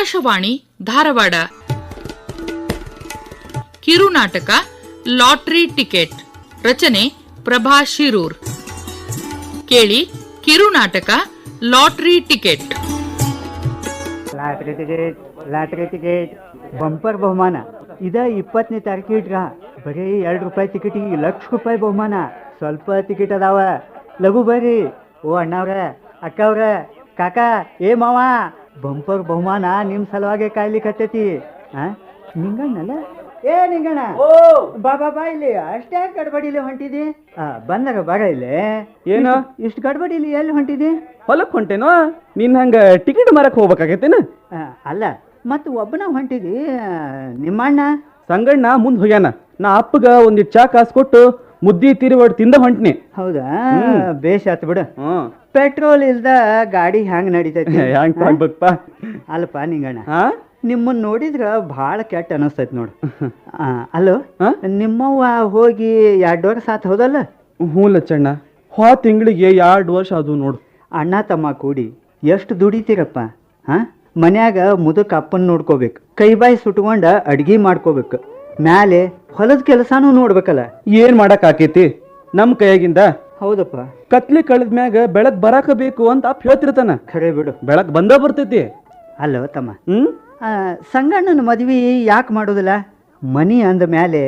ಆಕಾಶವಾಣಿ ಧಾರವಾಡ. ಕಿರುನಾಟಕ lottery ticket. ರಚನೆ ಪ್ರಭಾ ಶಿರೂರ್. ಕೇಳಿ ಕಿರುನಾಟಕ lottery ticket. Lottery ticket bumper ಬಹುಮಾನ. ಇದ 20ನೇ ತಾರೀಕಿಗೆ ಇಟ್ರ. ಬರೀ ₹2 ಟಿಕೆಟಿಗೆ ₹1,00,000 ಬಹುಮಾನ. ಸ್ವಲ್ಪ ಟಿಕೆಟ್ ಅದಾವ, ಲಘು ಬರ್ರಿ. ಓ ಅಣ್ಣವ್ರ, ಅಕ್ಕವ್ರ, ಕಾಕ, ಏ ಮಾವ, ಬಂಪರ್ ಬಹುಮಾನ ನಿಮ್ಮ ಸಲುವಾಗಿ ಕಾಯ್ಲಿಕ್ಕತ್ತೈತಿ. ನಿಂಗಣ್ಣಲ್ಲ? ಏ ನಿಂಗಣ್ಣ, ಬಾ ಇಲ್ಲಿ. ಅಷ್ಟೇ ಗಡ್ಬಡಿಲಿ ಹೊಂಟಿದಿ? ಬಂದಾಗ ಬರ ಇಲ್ಲಿ. ಏನು ಇಷ್ಟು ಗಡ್ಬಡಿಲಿ ಎಲ್ಲಿ ಹೊಂಟಿದಿ? ಹೊಲಕ್ಕೆ ಹೊಂಟೇನೋ? ನೀನ್ ಹಂಗ ಟಿಕೆಟ್ ಮಾರಕ್ ಹೋಗ್ಬೇಕಾಗೈತೇನ? ಅಲ್ಲ, ಮತ್ತು ಒಬ್ಬನ ಹೊಂಟಿದಿ? ನಿಮ್ಮಣ್ಣ ಸಂಗಣ್ಣ ಮುಂದ್ ಹೋಗ್ಯಾನ. ನಾ ಅಪ್ಪಗ ಒಂದಿಟ್ಟು ಚಾ ಕಾಸು ಕೊಟ್ಟು ಮುದ್ದಿ ತೀರಿ ಒಟ್ಟು ತಿಂದ ಹೊಂಟ್ನಿ. ಹೌದಾ? ಬೇಷ್ ಆತ್ ಬಿಡು. ಪೆಟ್ರೋಲ್ ಇಲ್ದ ಗಾಡಿ ಹ್ಯಾಂಗ್ ನಡೀತೈತಿ? ಹ್ಯಾಂಗ್ ಆಗ್ಬೇಕಪ್ಪ. ಅಲ್ಲಪ್ಪ ನಿಂಗಣ್ಣ, ನಿಮ್ಮನ್ನ ನೋಡಿದ್ರ ಭಾಳ ಕೆಟ್ಟ ಅನಿಸ್ತೈತಿ ನೋಡು. ಅಲ್ಲೋ, ನಿಮ್ಮವ್ವ ಹೋಗಿ 2 ವರ್ಷ ಆತ್ ಹೌದಲ್ಲ? ಹ್ಞೂ ಲಚ್ಚಣ್ಣ, ತಿಂಗಳಿಗೆ 2 ವರ್ಷ ಅದು ನೋಡು. ಅಣ್ಣ ತಮ್ಮ ಕೂಡಿ ಎಷ್ಟು ದುಡಿತೀರಪ್ಪ? ಮನ್ಯಾಗ ಮುದಕ್ ಅಪ್ಪನ್ ನೋಡ್ಕೋಬೇಕು, ಕೈಬಾಯಿ ಸುಟ್ಕೊಂಡ ಅಡ್ಗಿ ಮಾಡ್ಕೋಬೇಕು, ಮ್ಯಾಲೆ ಹೊಲದ ಕೆಲಸಾನು ನೋಡ್ಬೇಕಲ್ಲ. ಏನ್ ಮಾಡಕ್ ಆಕೇತಿ ನಮ್ ಕೈಯಾಗಿಂದ? ಹೌದಪ್ಪ, ಕತ್ಲಿ ಕಳೆದ ಮ್ಯಾಗ ಬೆಳಕ್ ಬರಾಕ ಬೇಕು ಅಂತ ಅಪ್ಪ ಹೇಳ್ತಿರ್ತಾನ. ಖರೆ ಬಿಡು, ಬೆಳಕ್ ಬಂದ ಬರ್ತೈತಿ. ಅಲ್ಲೋ ತಮ್ಮ, ಸಂಗಣ್ಣನ ಮದ್ವಿ ಯಾಕೆ ಮಾಡೋದಿಲ್ಲ? ಮನಿ ಅಂದ ಮ್ಯಾಲೆ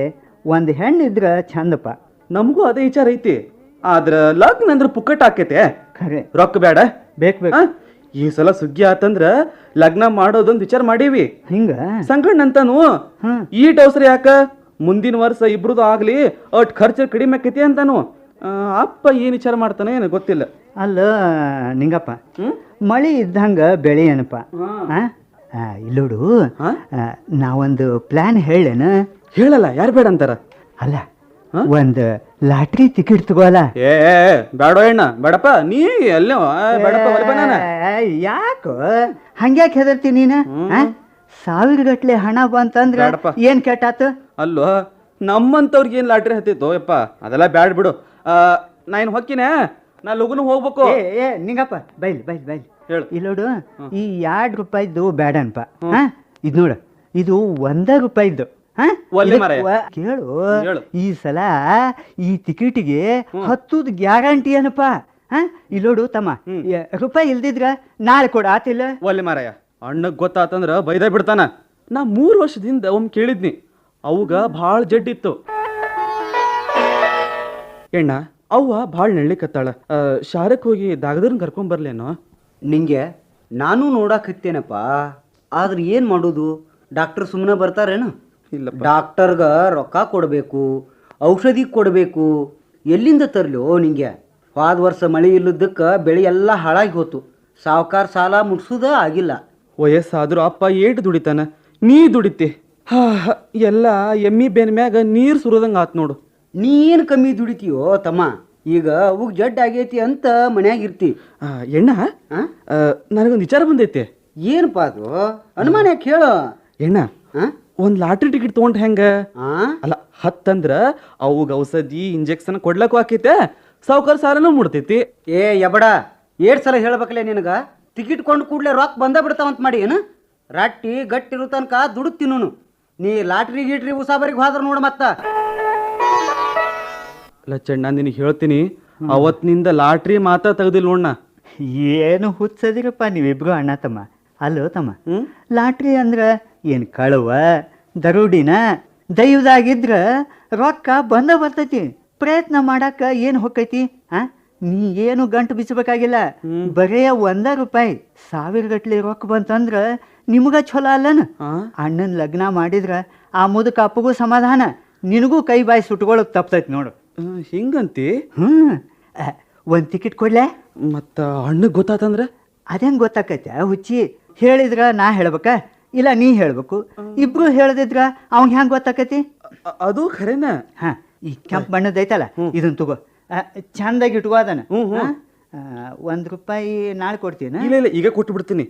ಒಂದ್ ಹೆಣ್ಣಿದ್ರ ಚಂದಪ್ಪ. ನಮಗೂ ಅದೇ ವಿಚಾರ ಐತಿ. ಆದ್ರ ಲಗ್ನ ಅಂದ್ರ ಪುಕ್ಕಟ್ ಆಕೇತೆ. ಖರೆ, ರೊಕ್ಕ ಬೇಡ? ಬೇಕು. ಈ ಸಲ ಸುಗ್ಗಿ ಆತಂದ್ರ ಲಗ್ನ ಮಾಡೋದೊಂದ್ ವಿಚಾರ ಮಾಡೀವಿ. ಹಿಂಗ ಸಂಗಣ್ಣ ಅಂತಾನು ಈಟ್ ಅವಸರ ಯಾಕ, ಮುಂದಿನ ವರ್ಷ ಇಬ್ರದು ಆಗ್ಲಿ, ಅಟ್ ಖರ್ಚು ಕಡಿಮೆ ಆಕೈತಿ ಅಂತಾನು. ಅಪ್ಪ ಏನ್ ವಿಚಾರ ಮಾಡ್ತಾನೆ ಏನು ಗೊತ್ತಿಲ್ಲ. ಅಲ್ಲ ನಿಂಗಪ್ಪ, ಮಳಿ ಇದ್ದಂಗ ಬೆಳೆ ಏನಪ್ಪ? ಇಲ್ಲೋಡು, ನಾವೊಂದು ಪ್ಲಾನ್ ಹೇಳೇನ? ಹೇಳಲ್ಲ, ಯಾರು ಬೇಡ ಅಂತಾರ? ಅಲ್ಲ, ಒಂದ್ ಲಾಟ್ರಿ ಟಿಕೆಟ್ ತಗೋಲ್ಲ? ಏ ಬೇಡ ಅಣ್ಣ, ಬೇಡಪ್ಪ. ನೀ ಎಲ್ಲ ಬೇಡಪ್ಪ. ಯಾಕೋ ಹಂಗ್ಯಾಕೆ ಹೆದರ್ತಿ ನೀನ? 1000 ಗಟ್ಲೆ ಹಣ ಬಂತಂದ್ರ ಏನ್ ಕೆಟ್ಟಾತ? ಅಲ್ಲೋ, ನಮ್ಮಂತವ್ರಿಗೆ ಏನ್ ಲಾಟ್ರಿ ಹತ್ತಿತ್ತು ಯಪ್ಪ? ಅದೆಲ್ಲ ಬ್ಯಾಡ್ ಬಿಡು. ನಾ ಏನ್ ಹೊಕ್ಕಿನ, ನಾ ಲಗುನು ಹೋಗ್ಬೇಕು. ಏ ನಿಂಗಪ್ಪ, ಬೈಲ್ ಹೇಳು. ಇಲ್ಲೋಡು, ಈ ₹2 ಬೇಡನ್ಪ. ಇದ್ ನೋಡ, ಇದು ₹1. ಕೇಳು, ಈ ಸಲ ಈ ಟಿಕೆಟಿಗೆ 10 ಗ್ಯಾರಂಟಿ ಏನಪ್ಪ? ಇಲ್ಲೋಡು ತಮ್ಮ, ರೂಪಾಯಿ ಇಲ್ದಿದ್ರ ನಾಳೆ ಕೊಡ, ಆತಿಲ್ಲ? ಒಲ್ಲೆ ಮಾರಾಯ, ಅಣ್ಣಗ್ ಗೊತ್ತಾತಂದ್ರ ಬೈದ ಬಿಡ್ತಾನ. ನಾ 3 ವರ್ಷದಿಂದ ಒಮ್ಮೆ ಕೇಳಿದ್ನಿ, ಅವಾಗ ಭಾಳ ಜಡ್ಡಿತ್ತು. ಎಣ್ಣ ಅವ್ವ ಭಾಳ ನೆಳ್ಳಿಕತ್ತಾಳ. ಶಾರಕ್ ಹೋಗಿ ದಾಗದರ್ನ ಕರ್ಕೊಂಡ್ ಬರ್ಲೇನೋ? ನಿಂಗೆ ನಾನು ನೋಡಾಕತ್ತೇನಪ್ಪ, ಆದ್ರೆ ಏನ್ ಮಾಡೋದು? ಡಾಕ್ಟರ್ ಸುಮ್ಮನೆ ಬರ್ತಾರೇನು? ಇಲ್ಲ, ಡಾಕ್ಟರ್ಗ ರೊಕ್ಕ ಕೊಡಬೇಕು, ಔಷಧಿ ಕೊಡಬೇಕು, ಎಲ್ಲಿಂದ ತರ್ಲಿ? ನಿಂಗೆ ಹೋದ ವರ್ಷ ಮಳೆ ಇಲ್ಲದಕ್ಕೆ ಬೆಳೆ ಎಲ್ಲ ಹಾಳಾಗಿ ಹೋತು. ಸಾವುಕಾರ ಸಾಲ ಮುಟ್ಸುದ ಆಗಿಲ್ಲ. ವಯಸ್ಸಾದ್ರೂ ಅಪ್ಪ ಏಟು ದುಡಿತಾನ, ನೀ ದುಡಿತಿ. ಎಲ್ಲ ಎಮ್ಮಿ ಬೇನ್ ಮ್ಯಾಗ ನೀರ್ ಸುರದಂಗ ಆತ್ ನೋಡು. ನೀ ಏನು ಕಮ್ಮಿ ದುಡಿತೀಯೋ ತಮ್ಮ? ಈಗ ಅವಾಗ ಜಡ್ ಆಗೈತಿ ಅಂತ ಮನ್ಯಾಗ ಇರ್ತಿ. ಎಣ್ಣ, ನನಗೊಂದು ವಿಚಾರ ಬಂದೈತಿ. ಏನಪ್ಪ ಅದು? ಅನುಮಾನ ಯಾಕೆ ಹೇಳು? ಎಣ್ಣ, ಒಂದ್ ಲಾಟ್ರಿ ಟಿಕೆಟ್ ತಗೊಂಡ್ ಹೆಂಗ? ಅಲ್ಲ, 10 ಅಂದ್ರ ಅವಾಗ ಔಷಧಿ ಇಂಜೆಕ್ಷನ್ ಕೊಡ್ಲಕ್ಕೂ ಆಕೈತೆ, ಸಾವುಕಾರ ಸಾಲನೂ ಮುಡ್ತೈತಿ. ಏ ಯಬಡ, 2 ಸಲ ಹೇಳ್ಬೇಕಲ್ಲ ನಿನಗ? ಟಿಕೆಟ್ ಕೊಂಡು ಕೂಡ್ಲೆ ರೊಕ್ಕ ಬಂದ ಬಿಡ್ತಾವಂತ ಮಾಡಿ ಏನು? ರಾಟಿ ಗಟ್ಟಿರೋ ತನಕ ದುಡುತ್ತೀನು. ನೀ ಲಾಟ್ರಿ ಗೀಟ್ರಿ ಉಸಾಬರಿಗೆ ಹೋದ್ರ ನೋಡ. ಮತ್ತ ಲಚ್ಚಣ್ಣ, ನಿನಗೆ ಹೇಳ್ತೀನಿ, ಅವತ್ತಿನಿಂದ ಲಾಟ್ರಿ ಮಾತಾ ತೆಗ್ದಿಲ್ಲ ನೋಡ್ಣ. ಏನು ಹುಚ್ಚದಿರಪ್ಪ ನೀವಿಬ್ರು ಅಣ್ಣ ತಮ್ಮ. ಅಲ್ಲೋ ತಮ್ಮ, ಲಾಟ್ರಿ ಅಂದ್ರ ಏನ್ ಕಳುವ ದರೋಡಿನ? ದೈವದಾಗಿದ್ರ ರೊಕ್ಕ ಬಂದ ಬರ್ತೈತಿ. ಪ್ರಯತ್ನ ಮಾಡಾಕ ಏನ್ ಹೊಕ್ಕೈತಿ? ನೀ ಏನು ಗಂಟು ಬಿಚ್ಚಬೇಕಾಗಿಲ್ಲ. ಬರೇ ₹1. 1000 ಗಟ್ಲೆ ರೊಕ್ಕ ಬಂತಂದ್ರ ನಿಮ್ಗ ಚಲೋ ಅಲ್ಲನ? ಅಣ್ಣನ ಲಗ್ನ ಮಾಡಿದ್ರ ಆ ಮುದಕ ಅಪ್ಪಗೂ ಸಮಾಧಾನ, ನಿನಗೂ ಕೈ ಬಾಯಿ ಸುಟ್ಕೊಳ್ಳೋಕ್ ತಪ್ತೈತಿ ನೋಡು. ಹಿಂಗಂತಿ? ಒಂದ್ ಟಿಕೆಟ್ ಕೊಡ್ಲೆ? ಮತ್ತ ಅಣ್ಣಗ್ ಗೊತ್ತಾತಂದ್ರ? ಅದೇಂಗ್ ಗೊತ್ತಾಕೈತೆ ಹುಚ್ಚಿ? ಹೇಳಿದ್ರ ನಾ ಹೇಳ್ಬೇಕ, ಇಲ್ಲ ನೀ ಹೇಳ್ಬೇಕು? ಇಬ್ರು ಹೇಳದಿದ್ರ ಅವಂಗ ಹೆಂಗ್ ಗೊತ್ತಾಕೈತಿ? ಅದು ಖರೇನ. ಈ ಕೆಂಪ್ ಬಣ್ಣದ ಐತಲ್ಲ, ಇದನ್ ತಗೋ, ಚಂದಾಗಿ ಇಟ್ಕೋ ಅದನ್ನ. ₹1 ನಾಳೆ ಕೊಡ್ತೀನಿ. ಇಲ್ಲ, ಈಗ ಕೊಟ್ಟು ಬಿಡ್ತೀನಿ.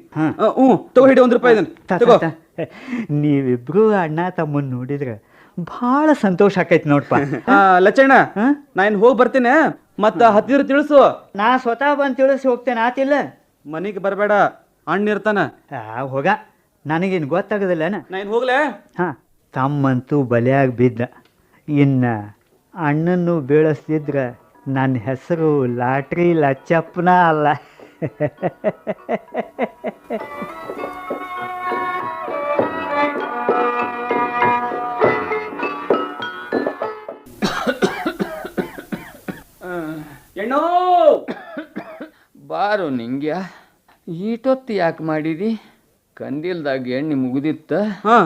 ತಗೋ, ಹಿಡಿ ₹1. ನೀವಿಬ್ರು ಅಣ್ಣ ತಮ್ಮನ್ ನೋಡಿದ್ರ ಭಾಳ ಸಂತೋಷ ಆಕೈತಿ ನೋಡ್ಪ. ಲಚ್ಚಣ್ಣ, ನಾ ಇನ್ ಹೋಗಿ ಬರ್ತೀನಿ. ಮತ್ತ ಹತ್ತಿರ ತಿಳಿಸು. ನಾ ಸ್ವತಃ ಬಂದ್ ತಿಳಿಸಿ ಹೋಗ್ತೇನೆ, ಆತಿಲ್ಲ? ಮನಿಗೆ ಬರಬೇಡ, ಅಣ್ಣ ಇರ್ತಾನ. ಹೋಗ, ನನಗೇನು ಗೊತ್ತಾಗೋದಿಲ್ಲನ? ನಾನು ಹೋಗ್ಲೇ? ಹಾಂ, ತಮ್ಮಂತೂ ಬಲಿಯಾಗಿ ಬಿದ್ದ. ಇನ್ನು ಅಣ್ಣನ್ನು ಬೀಳಿಸ್ತಿದ್ರೆ ನನ್ನ ಹೆಸರು ಲಾಟ್ರಿ ಲಚ್ಚಪ್ಪನ ಅಲ್ಲ. ಎಣ್ಣೋ ಬಾರು ನಿಂಗ್ಯ ಈಟೊತ್ತು ಯಾಕೆ ಮಾಡಿದಿ? ಕಂದಿಲ್ದಾಗ ಎಣ್ಣೆ ಮುಗಿದಿತ್ತ. ಹಾ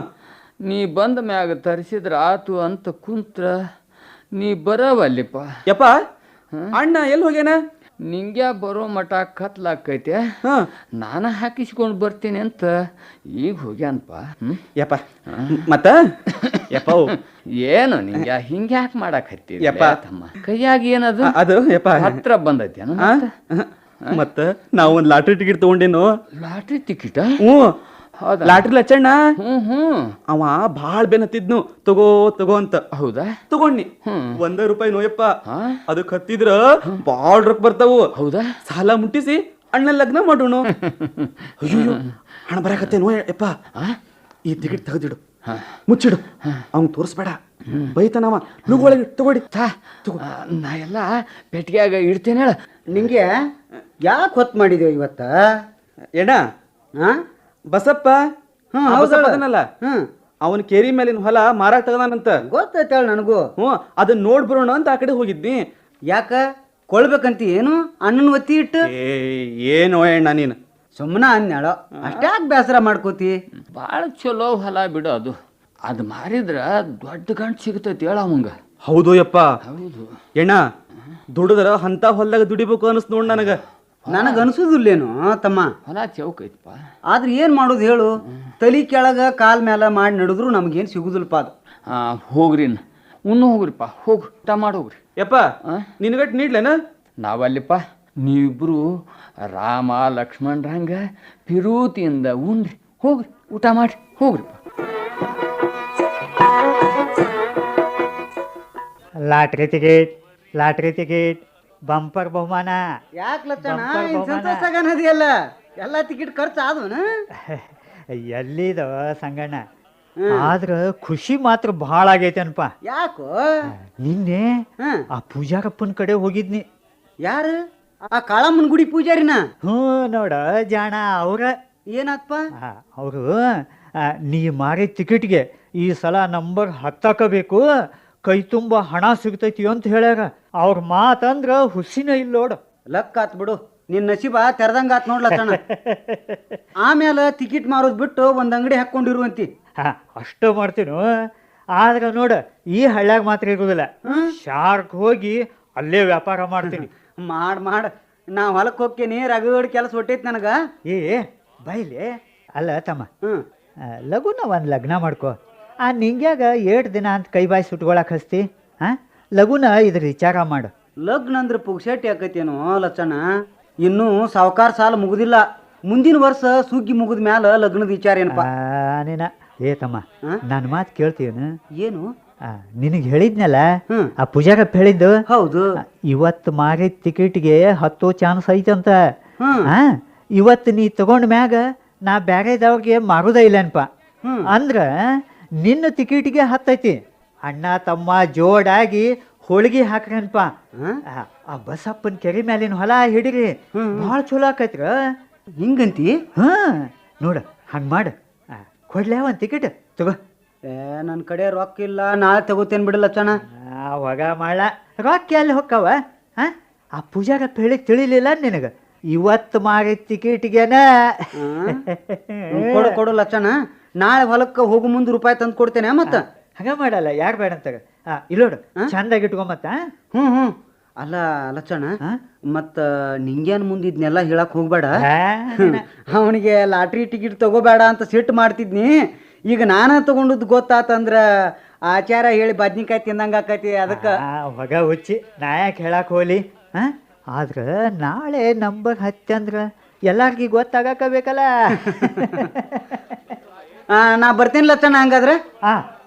ನೀ ಬಂದ ಮ್ಯಾಗ ತರಿಸಿದ್ರ ಆತು ಅಂತ ಕುಂತ್ರ ನೀ ಬರವಲ್ಲಿಪ್ಪ. ಯಪ್ಪ, ಅಣ್ಣ ಎಲ್ಲಿ ಹೋಗ್ಯಾನ? ನಿಂಗ್ಯ ಬರೋ ಮಠ ಕತ್ಲಾಕೈತೆ. ಹಾ ನಾನು ಹಾಕಿಸ್ಕೊಂಡು ಬರ್ತೀನಿ ಅಂತ ಈಗ ಹೋಗ್ಯಾನಪ್ಪ. ಯಪ್ಪ ಮತ್ತ ಯಪ್ಪ ಏನು ನಿಂಗ್ಯ ಹಿಂಗೆ ಯಾಕೆ ಮಾಡಾಕತ್ತೀವಿ ಯಪ್ಪ. ತಮ್ಮ? ಕೈಯಾಗ ಏನದು ಅದು ಯಪ್ಪ ಹತ್ರ ಬಂದೈತೇನು? ಮತ್ತ ನಾವು ಒಂದು ಲಾಟ್ರಿ ಟಿಕೆಟ್ ತಗೊಂಡೇನು. Lottery ticket? ಹ್ಞೂ, ಹೌದಾ? ಲಾಟ್ರಿ ಲಚ್ಚಣ್ಣ ಹ್ಞೂ ಅವ ಭಾಳ ಬೆನ್ ಹತ್ತಿದ್ನು, ತಗೋ ತಗೋ ಅಂತ. ಹೌದಾ? ತಗೊಂಡ್ನಿ. ₹1 ನೋಯಪ್ಪ. ಹಾ? ಅದಕ್ಕೆ ಹತ್ತಿದ್ರ ಭಾಳ ರೊಕ್ಕ ಬರ್ತಾವು. ಹೌದಾ? ಸಾಲ ಮುಟ್ಟಿಸಿ ಅಣ್ಣ ಲಗ್ನ ಮಾಡೋಣ. ಅಯ್ಯೋ ಹಣ ಬರಾಕತ್ತೇನೋ ಯಪ್ಪ. ಈ ಟಿಕೆಟ್ ತೆಗೆದಿಡು, ಮುಚ್ಚಿಡು, ಅವ್ನ್ ತೋರಿಸ್ಬೇಡ, ಬೈತಾನವ. ನುಗ್ಗೊಳಗೆ ತಗೊಡಿ. ನಾ ಎಲ್ಲ ಪೆಟ್ಟಿಗೆಯಾಗ ಇಡ್ತೇನೆ ಹೇಳ. ನಿಂಗೆ ಯಾಕೆ ಹೊತ್ತು ಮಾಡಿದೇವು ಇವತ್ತ? ಎಣ್ಣ ಹಾಂ, ಬಸಪ್ಪ. ಹ್ಮ್, ಆ ಹೌದಲ್ಲ. ಬಸಪ್ಪ ಅದನಲ್ಲ, ಹ್ಞೂ, ಅವನ ಕೇರಿ ಮೇಲಿನ ಹೊಲ ಮಾರಾಟ ತಗದಾನಂತ. ಗೊತ್ತೈತೆ ಹೇಳ ನನಗೂ. ಹ್ಞೂ, ಅದನ್ನ ನೋಡ್ ಬರೋಣ ಅಂತ ಆ ಕಡೆ ಹೋಗಿದ್ನಿ. ಯಾಕ ಕೊಳ್ಬೇಕಂತ ಏನು ಅಣ್ಣನ ಒತ್ತಿ ಇಟ್ಟು? ಏನೋ ಅಣ್ಣ ನೀನು ಸುಮ್ಮನ ಅನ್ಯಾಳೋ, ಅಷ್ಟ್ಯಾಕೆ ಬೇಸರ ಮಾಡ್ಕೋತಿ? ಭಾಳ ಚಲೋ ಹೊಲ ಬಿಡು ಅದು. ಅದು ಮಾರಿದ್ರ ದೊಡ್ಡ ಗಂಟು ಸಿಗ್ತೈತಿ ಹೇಳ ಅವಂಗ. ಹೌದು ಯಪ್ಪ. ಹೌದು. ಎಣ್ಣ ದುಡಿದ್ರ ಅಂತ ಹೊಲ್ದಾಗ ದುಡಿಬೇಕು ಅನಿಸ್ ನೋಡ್ ನನಗ. ನನಗೆ ಅನ್ಸುದಿಲ್ಲೇನು ತಮ್ಮ? ಹೊಲ ಚೌಕ ಐತಪ್ಪ. ಆದ್ರೆ ಏನು ಮಾಡೋದು ಹೇಳು? ತಲೆ ಕೆಳಗ ಕಾಲ್ ಮೇಲೆ ಮಾಡಿ ನಡೆದ್ರು ನಮಗೇನು ಸಿಗುದಿಲ್ಲಪ್ಪ ಅದು. ಹೋಗ್ರಿ ಉಣ್ಣು ಹೋಗ್ರಿಪ್ಪ, ಹೋಗ್ರಿ ಊಟ ಮಾಡಿ ಹೋಗ್ರಿ. ಯಪ್ಪ ನಿನಗಟ್ ನೀಡ್ಲೇನ? ನಾವಲ್ಲಿಪ್ಪ ನೀವಿಬ್ರು ರಾಮ ಲಕ್ಷ್ಮಣರಂಗ ಪಿರೂತಿಯಿಂದ ಉಣ್ರಿ, ಹೋಗ್ರಿ ಊಟ ಮಾಡಿ ಹೋಗ್ರಿಪ್ಪ. Lottery ticket, lottery ticket, bumper ಬಹುಮಾನ. ಯಾಕೆ ಲಚ್ಚಣ ಬಂಪರ್ ಬಹುಮಾನ. ಸಂತೋಷ ಎಲ್ಲ ಟಿಕೆಟ್ ಖರ್ಚು ಆದ್ವನ? ಎಲ್ಲಿದ ಸಂಗಣ್ಣ, ಆದ್ರ ಖುಷಿ ಮಾತ್ರ ಭಾಳ ಆಗೈತೇನಪ್ಪ. ಯಾಕೋ? ನಿನ್ನೆ ಹ್ಮ್. ಆ ಪೂಜಾರಪ್ಪನ ಕಡೆ ಹೋಗಿದ್ನಿ. ಯಾರು? ಆ ಕಾಳಮ್ಮನ ಗುಡಿ ಪೂಜಾರಿನ? ಹ್ಞೂ ನೋಡ ಜಾಣ, ಅವ್ರ ಏನಾತ್ಪ? ಅವರು ನೀ ಮಾರಿದ ಟಿಕೆಟ್ಗೆ ಈ ಸಲ ನಂಬರ್ ಹತ್ತಾಕಬೇಕು, ಕೈ ತುಂಬ ಹಣ ಸಿಗ್ತೈತಿ ಅಂತ ಹೇಳ್ಯಾರ. ಅವ್ರ ಮಾತಂದ್ರ ಹುಸಿನ ಇಲ್ಲ ನೋಡು. ಲಕ್ ಆತ್ ಬಿಡು, ನಿನ್ನ ನಸೀಬ ತೆರೆದಂಗ ಆತ್ ನೋಡ್ಲತ್ತಣ. ಆಮೇಲೆ ಟಿಕೆಟ್ ಮಾರೋದು ಬಿಟ್ಟು ಒಂದ್ ಅಂಗಡಿ ಹಾಕೊಂಡಿರುವಂತಿ. ಅಷ್ಟು ಮಾಡ್ತೀನು. ಆದ್ರೆ ನೋಡ ಈ ಹಳ್ಳ್ಯಾಗ ಮಾತ್ರ ಇರುವುದಿಲ್ಲ, ಶಾರ್ಕ್ ಹೋಗಿ ಅಲ್ಲೇ ವ್ಯಾಪಾರ ಮಾಡ್ತೀನಿ. ಮಾಡ್ ನಾ ಹೊಲಕ್ಕೆ ಹೋಗ್ತೇನೆ, ರಗಡ್ ಕೆಲಸ ಹೊಟ್ಟೈತಿ ನನಗ. ಬೈಲಿ ಅಲ್ಲ ತಮ್ಮ, ಹ್ಮ್, ಲಗುನ ಒಂದು ಲಗ್ನ ಮಾಡ್ಕೋ. ಆ ನಿಂಗ್ಯಾಗ 8 ದಿನ ಅಂತ ಕೈ ಬಾಯಿ ಸುಟ್ಕೊಳಕ್ ಹಸ್ತಿ. ಲಗುನ ಇದ್ರ ವಿಚಾರ ಮಾಡು. ಲಗ್ನ ಅಂದ್ರೆ ಪುಗ್ಸೆಟ್ ಯಾಕೈತೇನೋ ಲಚ್ಚಣ್ಣ. ಇನ್ನೂ ಸಾವುಕಾರ ಸಾಲ ಮುಗುದಿಲ್ಲ. ಮುಂದಿನ ವರ್ಷ ಸುಗ್ಗಿ ಮುಗಿದ ಮ್ಯಾಲ ಲಗ್ನದ ವಿಚಾರ ಏನಪ್ಪ? ನೀನ ತಮ್ಮ ನನ್ನ ಮಾತು ಕೇಳ್ತೀವನು? ಏನು? ನಿನಗೆ ಹೇಳಿದ್ನಲ್ಲ, ಹ್ಮ್. ಆ ಪೂಜಾರಪ್ಪ ಹೇಳಿದ್ದು. ಹೌದು. ಇವತ್ತು ಮಾರಿದ ಟಿಕೆಟ್ಗೆ 10 ಚಾನ್ಸ್ ಐತಂತ. ಹ್ಮ್. ಇವತ್ತು ನೀ ತಗೊಂಡ ಮ್ಯಾಗ ನಾ ಬ್ಯಾರೆದವ್ರಿಗೆ ಮಾರುದ ಇಲ್ಲನಪ್ಪ. ಅಂದ್ರ ನಿನ್ನ ಟಿಕೆಟ್ಗೆ 10 ಐತಿ. ಅಣ್ಣ ತಮ್ಮ ಜೋಡಾಗಿ ಹೋಳಿಗೆ ಹಾಕ್ರನ್ಪ. ಆ ಬಸಪ್ಪನ ಕೆರೆ ಮ್ಯಾಲಿನ ಹೊಲ ಹಿಡಿರಿ, ಭಾಳ ಚಲೋ ಆಕೈತ್ರ. ಹಿಂಗಂತಿ? ನೋಡ ಹಂಗೆ ಮಾಡು. ಕೊಡ್ಲೇ ಒಂದು ಟಿಕೆಟ್ ತಗೋ. ನನ್ನ ಕಡೆ ರೊಕ್ಕ ಇಲ್ಲ, ನಾಳೆ ತಗೋತೇನೆ ಬಿಡಲ್ಲ ಲಚ್ಚಣ್ಣ. ಅವಾಗ ಮಾಡ ರೊಕ್ಕ ಎಲ್ಲಿ ಹೊಕ್ಕವ? ಆ ಪೂಜಾರಪ್ಪ ಹೇಳಿ ತಿಳಿಲಿಲ್ಲ ನಿನಗೆ? ಇವತ್ತು ಮಾರಿದ ಟಿಕೆಟ್ಗೆನ ಕೊಡು ಲಚ್ಚಣ್ಣ. ನಾಳೆ ಹೊಲಕ್ಕೆ ಹೋಗು ಮುಂದೆ ರೂಪಾಯಿ ತಂದು ಕೊಡ್ತೇನೆ. ಮತ್ತ ಹಂಗ ಮಾಡಲ್ಲ, ಯಾರು ಬೇಡ ಅಂತ. ಇಲ್ಲೋಡು ಚಂದಾಗಿ ಇಟ್ಕೊಂಬತ್ತ. ಹ್ಞೂ ಅಲ್ಲ ಲಚ್ಚಣ್ಣ, ಮತ್ತ ನಿಂಗೇನು ಮುಂದಿದ್ನೆಲ್ಲ ಹೇಳಕ್ ಹೋಗ್ಬೇಡ. ಅವನಿಗೆ ಲಾಟ್ರಿ ಟಿಕೆಟ್ ತಗೋಬೇಡ ಅಂತ ಸಿಟ್ಟು ಮಾಡ್ತಿದ್ನಿ. ಈಗ ನಾನ ತಗೊಂಡದ್ದು ಗೊತ್ತಾತಂದ್ರ ಆಚಾರ ಹೇಳಿ ಬದ್ನಿಕಾಯಿ ತಿಂದಂಗ ಆಕೈತಿ. ಅದಕ್ಕೆ ಹೊಗ ಹುಚ್ಚಿ ನಾ ಯಾಕೆ ಹೇಳಕ್ ಹೋಗ್ಲಿ? ಆದ್ರೆ ನಾಳೆ ನಂಬರ್ 10 ಅಂದ್ರೆ ಎಲ್ಲಾರ್ಗಿ ಗೊತ್ತಾಗಬೇಕಲ್ಲ. ನಾ ಬರ್ತೇನೆ ಲಚ್ಚಣ್ಣ. ಹಂಗಾದ್ರೆ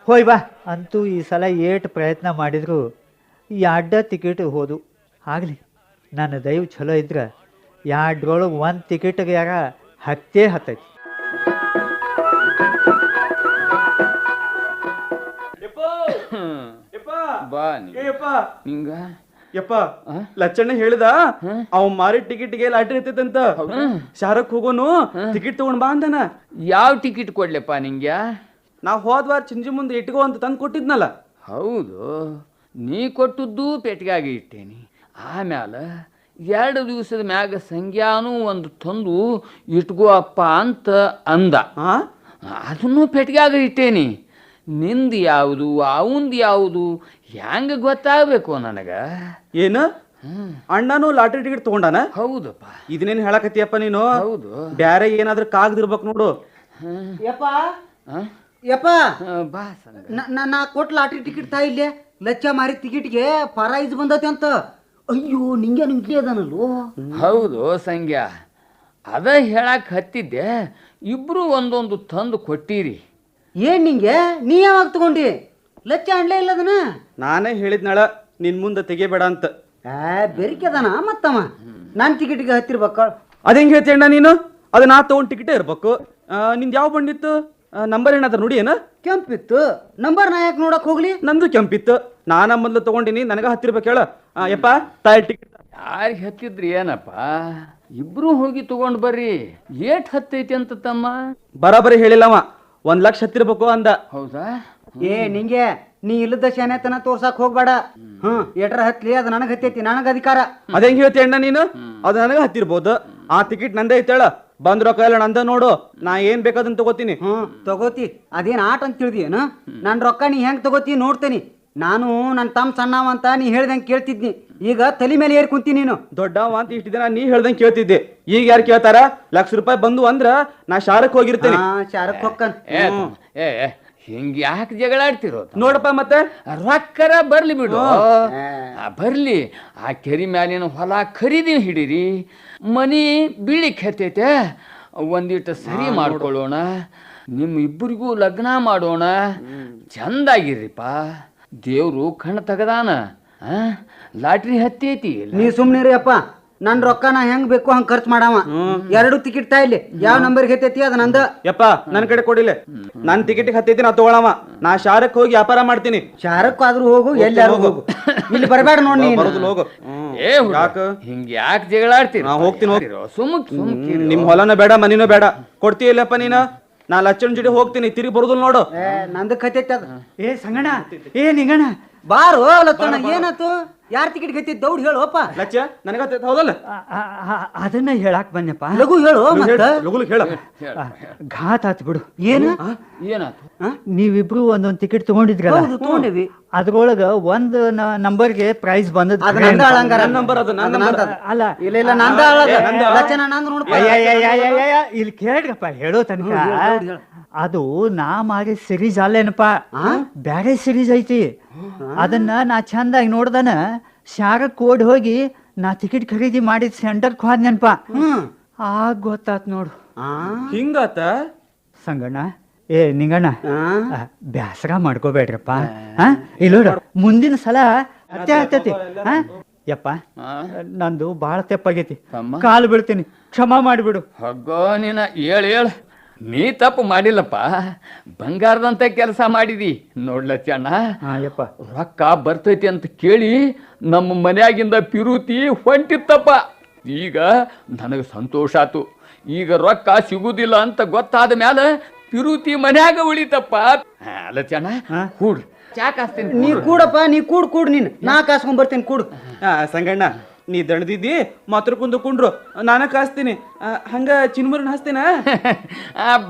ಹೋಯ್ ಬಾ. ಅಂತೂ ಈ ಸಲ 8 ಪ್ರಯತ್ನ ಮಾಡಿದ್ರು ಈ ಅಡ್ಡ ಟಿಕೆಟ್ ಹೋದು. ಆಗಲಿ, ನನ್ನ ದೈವ ಚಲೋ ಇದ್ರೆ 2 1 ಟಿಕೆಟ್ಗೆ ಯಾರ 10 ಹತ್ತೈತಿ. ಬಾ ನೀ. ಏಯಪ್ಪ ನಿಂಗ ಯಪ್ಪ ಲಚ್ಚಣ್ಣ ಹೇಳಿದ ಅವ್ ಮಾರಿ ಟಿಕೆಟ್ಗೆ ಲಾಟ್ರಿ ಹತ್ತೈತಂತ ಶಾರಕ್ ಹೋಗೋನು ಟಿಕೆಟ್ ತಗೊಂಡ್ ಬಾ ಅಂದನ. ಯಾವ ಟಿಕೆಟ್ ಕೊಡ್ಲೆಪ್ಪ ನಿಂಗೆ? ನಾವ್ ಹೋದ್ವಾರ ಚಿಂಜಿ ಮುಂದೆ ಇಟ್ಕೋ ಅಂತ ತಂದು ಕೊಟ್ಟಿದ್ನಲ್ಲ. ಹೌದು, ನೀ ಕೊಟ್ಟದ್ದು ಪೆಟ್ಟಿಗಾಗಿ ಇಟ್ಟೇನಿ. ಆಮ್ಯಾಲ 2 ದಿವಸದ ಮ್ಯಾಗ ಸಂಗ್ಯಾನು ಒಂದು ತಂದು ಇಟ್ಕೋ ಅಪ್ಪ ಅಂತ ಅಂದ. ಅದನ್ನು ಪೆಟ್ಟಿಗಾಗಿ ಇಟ್ಟೇನಿ. ನಿಂದು ಯಾವುದು ಅವಂದು ಯಾವುದು ಹೆಂಗ ಗೊತ್ತಾಗಬೇಕು ನನಗ? ಏನ ಅಣ್ಣನು ಲಾಟ್ರಿ ಟಿಕೆಟ್ ತಗೊಂಡಾನ? ಹೌದಪ್ಪ. ಇದನ್ನೇನ್ ಹೇಳಕತ್ತಿಯಪ್ಪ ನೀನು? ಹೌದು. ಬ್ಯಾರೆ ಏನಾದ್ರೂ ಕಾಗದಿರ್ಬೇಕು ನೋಡು. ಯಪ್ಪ ಯಪ್ಪ ಬಾ ನಾ ಕೊಟ್ಟು ಲಾಟ್ರಿ ಟಿಕೆಟ್ ತಾ ಇಲ್ಲೇ ಲಚ್ಚ ಮಾರಿ ಟಿಕೆಟ್ಗೆ ಪ್ರೈಸ್ ಬಂದತಿ ಅಂತ. ಅಯ್ಯೋ ನಿಂಗೆ ಇಡ್ಲಿ ಅದಾನಲ್ಲೋ. ಹೌದು ಸಂಗ್ಯಾ, ಅದ ಹೇಳಕ್ ಹತ್ತಿದ್ದೆ. ಇಬ್ರು ಒಂದೊಂದು ತಂದು ಕೊಟ್ಟಿರಿ. ಏನ್ ನಿಂಗೆ ನೀ ಯಾವಾಗ ತಗೊಂಡಿ? ಲಚ್ಚ ಅಣ್ಲೇ ಇಲ್ಲದನ. ನಾನೇ ಹೇಳಿದ್ನಾಳ ನಿನ್ ಮುಂದೆ ತೆಗಿಬೇಡ ಅಂತ. ಬೆರಿಕೆದಾನ ಮತ್ತಮ್ಮ ನಾನ್ ಟಿಕೆಟ್ಗೆ ಹತ್ತಿರ್ಬೇಕ. ಅದ ಹೆಂಗ್ ಹೇಳ್ತಿ ಅಣ್ಣ ನೀನು? ಅದು ನಾ ತಗೊಂಡ್ ಟಿಕೆಟ್ ಇರ್ಬೇಕು. ನಿಂದು ಯಾವ ಬಂದಿತ್ತು? ನಂಬರ್ ಏನಾದ್ರು ನೋಡಿ ಏನ? ಕೆಂಪಿತ್ತು ನಂಬರ್. ನಾ ಯಾಕೆ ನೋಡಕ್ ಹೋಗ್ಲಿ? ನಂದು ಕೆಂಪಿತ್ತು. ನಾನ ಮೊದ್ಲು ತಗೊಂಡಿನಿ, ನನಗ ಹತ್ತಿರ್ಬೇಕು ಹೇಳ. ಯಪ್ಪ ತಾಯಿ ಟಿಕೆಟ್. ಯಾರಿಗೆ ಹತ್ತಿದ್ರಿ ಏನಪ್ಪ? ಇಬ್ರು ಹೋಗಿ ತಗೊಂಡ್ ಬರ್ರಿ. ಏಟ್ ಹತ್ತೈತಿ ಅಂತ ತಮ್ಮ? ಬರಾಬರಿ ಹೇಳಿಲ್ಲವ. 1 ಲಕ್ಷ ಹತ್ತಿರ್ಬೇಕು ಅಂದ. ಹೌದಾ? ನಿಂಗೆ ನೀ ಇಲ್ಲದ ಶಾನೆತನ ತೋರ್ಸಾಕ್ ಹೋಗ್ಬೇಡ. ಎಟ್ರ ಹತ್ಲಿ ಅದು ನನಗ್ ಹತ್ತೈತಿ, ನನಗ ಅಧಿಕಾರ. ಅದ ಹೆಂಗ್ ಹೇಳ್ತಿ ಅಣ್ಣ ನೀನು? ಅದು ನನಗ ಹತ್ತಿರ್ಬೋದು. ಆ ಟಿಕೆಟ್ ನಂದೇ ಐತೇಳ. ಬಂದ್ ರೊಕ್ಕ ಎಲ್ಲ ನಂದ ನೋಡು. ನಾ ಏನ್ ಬೇಕಾದನ್ ತಗೋತೀನಿ. ತಗೋತಿ. ಅದೇನ್ ಆಟ ಅಂತ ತಿಳಿದಿಯೇನು? ನನ್ ರೊಕ್ಕ ನೀ ಹೆಂಗ್ ತಗೋತಿ ನೋಡ್ತೇನಿ. ನಾನು ನನ್ನ ತಮ್ಮ ಸಣ್ಣವ ಅಂತ ನೀ ಹೇಳ್ದಂಗೆ ಕೇಳ್ತಿದ್ನಿ. ಈಗ ತಲೆ ಮೇಲೆ ಏರ್ ಕುಂತಿ ನೀನು. ದೊಡ್ಡವ ಅಂತ ಇಷ್ಟ ದಿನ ನೀ ಹೇಳ್ದಂಗೆ ಕೇಳ್ತಿದ್ದೆ. ಈಗ ಯಾರು ಕೇಳ್ತಾರ? ₹1,00,000 ಬಂದು ಅಂದ್ರ ನಾ ಶಾರಕ್ ಹೋಗಿರ್ತೇನೆ. ಶಾರಕ್ ಹೊಕ್ಕನ್. ಹಿಂಗ ಯಾಕೆ ಜಗಳಾಡ್ತಿರೋ? ನೋಡಪ್ಪ ಮತ್ತೆ ರೊಕ್ಕರ ಬರ್ಲಿ ಬಿಡು. ಬರ್ಲಿ. ಆ ಕೆರಿ ಮ್ಯಾಲಿನ ಹೊಲ ಖರೀದಿ ಹಿಡೀರಿ. ಮನಿ ಬೀಳಿಕ್ ಹತ್ತೈತೆ. ಒಂದಿಟ್ಟು ಸರಿ ಮಾಡ್ಕೊಳ್ಳೋಣ. ನಿಮ್ಮ ಇಬ್ಬರಿಗೂ ಲಗ್ನ ಮಾಡೋಣ. ಚಂದಾಗಿರ್ರಿಪ್ಪ. ದೇವ್ರು ಕಣ್ಣು ತೆಗದಾನ. ಲಾಟ್ರಿ ಹತ್ತೈತಿ. ನೀ ಸುಮ್ನಿರಿ ಅಪ್ಪ. ನನ್ ರೊಕ್ಕ ನಾ ಹೆಂಗ್ ಬೇಕು ಹಂಗ್ ಖರ್ಚು ಮಾಡವ. 2 ಟಿಕೆಟ್ ತಾ ಇಲ್ಲಿ. ಯಾವ ನಂಬರ್ ಹತ್ತೈತಿ ಅದ ನಂದ. ಯಪ್ಪ ನನ್ ಕಡೆ ಕೊಡಿಲ್ಲ. ನನ್ ಟಿಕೆಟ್ ಹತ್ತೈತಿ, ನಾ ತಗೊಳವ. ನಾ ಶಾರಕ್ ಹೋಗಿ ವ್ಯಾಪಾರ ಮಾಡ್ತೀನಿ. ಶಾರಕ್ ಆದ್ರೂ ಹೋಗು, ಎಲ್ಲಾರು ಹೋಗು. ಇಲ್ಲಿ ಬರಬೇಡ ನೋಡಿ. ಹೋಗು. ಹಿಂಗ ಯಾಕೆ ಜಗಳಾಡ್ತೀರಿ? ನಾ ಹೋಗ್ತೀನಿ. ನಿಮ್ ಹೊಲನ ಬೇಡ, ಮನಿನೂ ಬೇಡ. ಕೊಡ್ತೀಯಲ್ಲಪ್ಪ ನೀನ? ನಾ ಲಚ್ಚನ್ ಜೊತೆ ಹೋಗ್ತೀನಿ. ತಿರುಗಿ ಬರುದಿಲ್ಲ ನೋಡು. ನಂದಕ್ ಹತ್ತೈತಿ ಅದ. ಸಂಗಣ ನಿಂಗಣ ಬಾರೋ ಲಚ್ಚಣ್ಣ. ಏನಾತು? ಯಾರ್ ಟಿಕೆಟ್ ಹತ್ತಿದ್ ದೌಡ್ ಹೇಳೋಪ್ಪ. ಲಚ್ಚ ನನಗ ಹೌದಲ್ಲ? ಅದನ್ನ ಹೇಳಾಕ್ ಬನ್ನಪ್ಪ. ಲಘು ಹೇಳು. ಲಘು ಹೇಳ. ಘಾತ್ ಆತ್ ಬಿಡು. ಏನಾತು? ನೀವಿಬ್ರು ಒಂದೊಂದ್ ಟಿಕೆಟ್ ತಗೊಂಡಿದ್ರಲ್ಲ, ತಗೊಂಡಿವಿ. ಅದ್ರೊಳಗ ಒಂದ್ ನಂಬರ್ಗೆ ಪ್ರೈಸ್ ಬಂದದ್. ನಂಬರ್ ಅದು ಅಲ್ಲ ಇಲ್ಲ ಇಲ್ಲ ನಂದ ಲಚ್ಚಣ್ಣ ನಂದು ನೋಡಪ್ಪ. ಇಲ್ಲಿ ಕೇಳ್ರಪ್ಪ ಹೇಳೋ ತನಕ. ಅದು ನಾ ಮಾಡಿ ಸಿರೀಸ್ ಅಲ್ಲೇನಪ್ಪ, ಬ್ಯಾರೆ ಸಿರೀಸ್ ಐತಿ. ಅದನ್ನ ನಾ ಚಂದಾಗಿ ನೋಡ್ದನ ಶಾರಕ್ ಓಡಿ ಹೋಗಿ ನಾ ಟಿಕೆಟ್ ಖರೀದಿ ಮಾಡಿದ್ ಸೆಂಟರ್ ಹೋದ್ನಪ್ಪ. ಆಗ ಗೊತ್ತಾತ್ ನೋಡು. ಹಿಂಗಾತ ಸಂಗಣ್ಣ. ನಿಂಗಣ್ಣ, ಬ್ಯಾಸರ ಮಾಡ್ಕೋಬೇಡ್ರಪ್ಪ. ಇಲ್ಲೋಡ ಮುಂದಿನ ಸಲ ಅತ್ತೆ ಆಗ್ತತಿ. ಯಪ್ಪ ನಂದು ಬಾಳ ತೆಪ್ಪಾಗೈತಿ. ಕಾಲು ಬೀಳ್ತೀನಿ, ಕ್ಷಮಾ ಮಾಡಿಬಿಡು. ಹಗ್ಗೋ ನೀನ ಹೇಳ. ನೀ ತಪ್ಪು ಮಾಡಿಲ್ಲಪ್ಪ. ಬಂಗಾರದಂತ ಕೆಲಸ ಮಾಡಿದಿ ನೋಡ್ಲಚ್ಚಣ್ಣ. ರೊಕ್ಕ ಬರ್ತೈತಿ ಅಂತ ಕೇಳಿ ನಮ್ಮ ಮನ್ಯಾಗಿಂದ ಪಿರುತಿ ಹೊಂಟಿತ್ತಪ್ಪ. ಈಗ ನನಗೆ ಸಂತೋಷ ಆತು. ಈಗ ರೊಕ್ಕ ಸಿಗುದಿಲ್ಲ ಅಂತ ಗೊತ್ತಾದ ಮ್ಯಾಲ ಪಿರುತಿ ಮನ್ಯಾಗ ಉಳಿತಪ್ಪ. ಲಚ್ಚಣ್ಣ ಕೂಡ್ ಚಾ ಕಾಸ್ತೀನಿ. ನೀ ಕೂಡಪ್ಪ. ನೀ ಕೂಡ್ ನೀನ್. ನಾ ಕಾಸ್ಕೊಂಡ್ ಬರ್ತೇನೆ. ಕೂಡು. ಸಂಗಣ್ಣ, ನೀ ದಣದಿದ್ದಿ ಮಾತ್ರ ಕುಂದ್ರು. ನಾನ ಕಾಸ್ತೀನಿ. ಹಂಗ ಚಿನ್ಮುರಿನ ಹಸ್ತೀನ.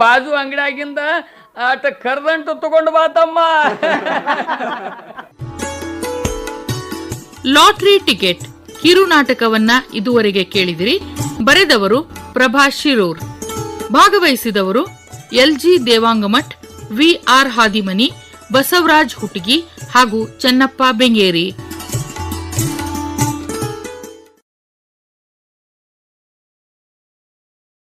ಬಾಜು ಅಂಗಡಿಯಾಗಿಂದ ಆಟ ಕರ್ದಂಟು ತಗೊಂಡು ಬಾತಮ್ಮ. ಲಾಟ್ರಿ ಟಿಕೆಟ್ ಕಿರುನಾಟಕವನ್ನ ಇದುವರೆಗೆ ಕೇಳಿದಿರಿ. ಬರೆದವರು ಪ್ರಭಾ ಶಿರೂರ್. ಭಾಗವಹಿಸಿದವರು LG ದೇವಾಂಗಮಠ್, VR ಹಾದಿಮನಿ, ಬಸವರಾಜ್ ಹುಟ್ಟಿಗಿ ಹಾಗೂ ಚೆನ್ನಪ್ಪ ಬೆಂಗೇರಿ.